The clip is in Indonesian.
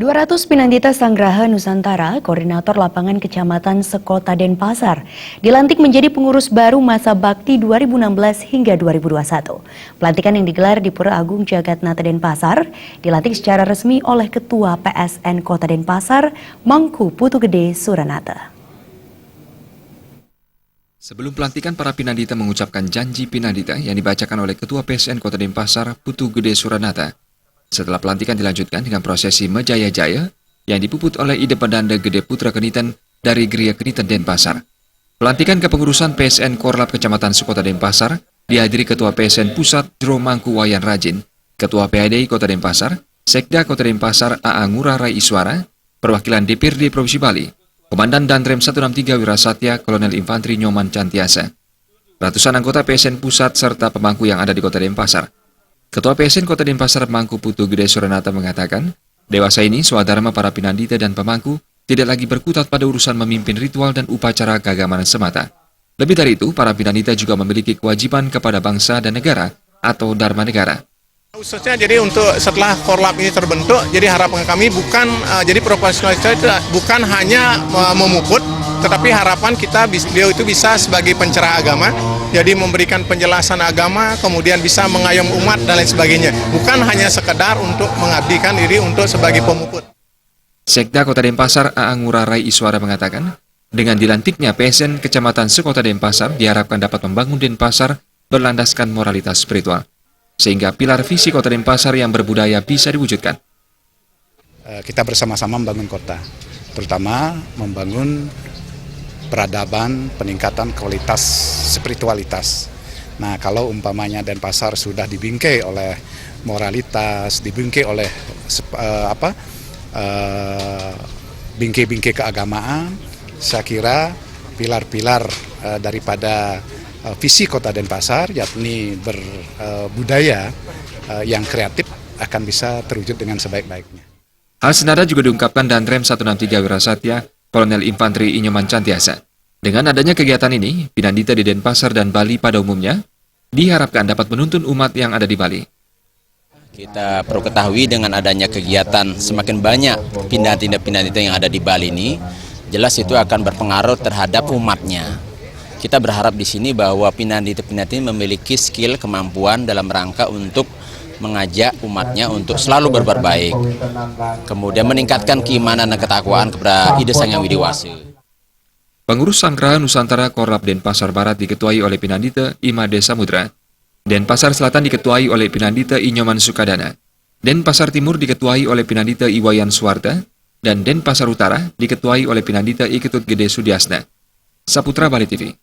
200 Pinandita Sanggraha Nusantara, Koordinator Lapangan Kecamatan Sekota Denpasar, dilantik menjadi pengurus baru masa bakti 2016 hingga 2021. Pelantikan yang digelar di Pura Agung Jagatnata Denpasar dilantik secara resmi oleh Ketua PSN Kota Denpasar, Mangku Putu Gede Suranata. Sebelum pelantikan, para Pinandita mengucapkan janji Pinandita yang dibacakan oleh Ketua PSN Kota Denpasar, Putu Gede Suranata. Setelah pelantikan dilanjutkan dengan prosesi Mejaya-Jaya yang dipuput oleh Ide Pedanda Gede Putra Keniten dari Geria Keniten Denpasar. Pelantikan kepengurusan PSN Korlap Kecamatan Sekota Denpasar dihadiri Ketua PSN Pusat Jero Mangku Wayan Rajin, Ketua PAD Kota Denpasar, Sekda Kota Denpasar A.A. Ngurah Rai Iswara, perwakilan DPRD Provinsi Bali, Komandan Danrem 163 Wirasatya Kolonel Infantri Nyoman Cantiasa, ratusan anggota PSN Pusat serta pemangku yang ada di Kota Denpasar. Ketua PSN Kota Denpasar Mangku Putu Gede Suranata mengatakan, dewasa ini swadharma para Pinandita dan pemangku tidak lagi berkutat pada urusan memimpin ritual dan upacara keagamaan semata. Lebih dari itu, para Pinandita juga memiliki kewajiban kepada bangsa dan negara atau Dharma Negara. Khususnya jadi untuk setelah Korlap ini terbentuk, jadi harapan kami bukan jadi profesionalitas bukan hanya memuput, tetapi harapan kita beliau itu bisa sebagai pencerah agama, jadi memberikan penjelasan agama, kemudian bisa mengayomi umat dan lain sebagainya. Bukan hanya sekedar untuk mengabdikan diri untuk sebagai pemuput. Sekda Kota Denpasar A.A. Ngurah Rai Iswara mengatakan, dengan dilantiknya PSN Kecamatan Sekota Denpasar diharapkan dapat membangun Denpasar berlandaskan moralitas spiritual, sehingga pilar visi Kota Denpasar yang berbudaya bisa diwujudkan. Kita bersama-sama membangun kota, terutama membangun peradaban, peningkatan kualitas spiritualitas. Nah, kalau umpamanya Denpasar sudah dibingkai oleh moralitas, dibingkai oleh bingkai-bingkai keagamaan, saya kira pilar-pilar daripada visi Kota Denpasar, yakni berbudaya yang kreatif, akan bisa terwujud dengan sebaik-baiknya. Hal senada juga diungkapkan Danrem 163 Wirasatya Kolonel Infantri Nyoman Cantiasa. Dengan adanya kegiatan ini, Pinandita di Denpasar dan Bali pada umumnya diharapkan dapat menuntun umat yang ada di Bali. Kita perlu ketahui dengan adanya kegiatan semakin banyak Pinandita yang ada di Bali ini, jelas itu akan berpengaruh terhadap umatnya. Kita berharap di sini bahwa Pinandita memiliki skill, kemampuan dalam rangka untuk mengajak umatnya untuk selalu berbuat baik, kemudian meningkatkan keimanan dan ketakwaan kepada Ide Sang Hyang Widi Wase. Pengurus Sanggraha Nusantara Korlap Denpasar Barat diketuai oleh Pinandita Imade Samudra, Denpasar Selatan diketuai oleh Pinandita Inyoman Sukadana, Denpasar Timur diketuai oleh Pinandita Iwayan Suwarta, dan Denpasar Utara diketuai oleh Pinandita Iketut Gede Sudiasna. Saputra Bali TV.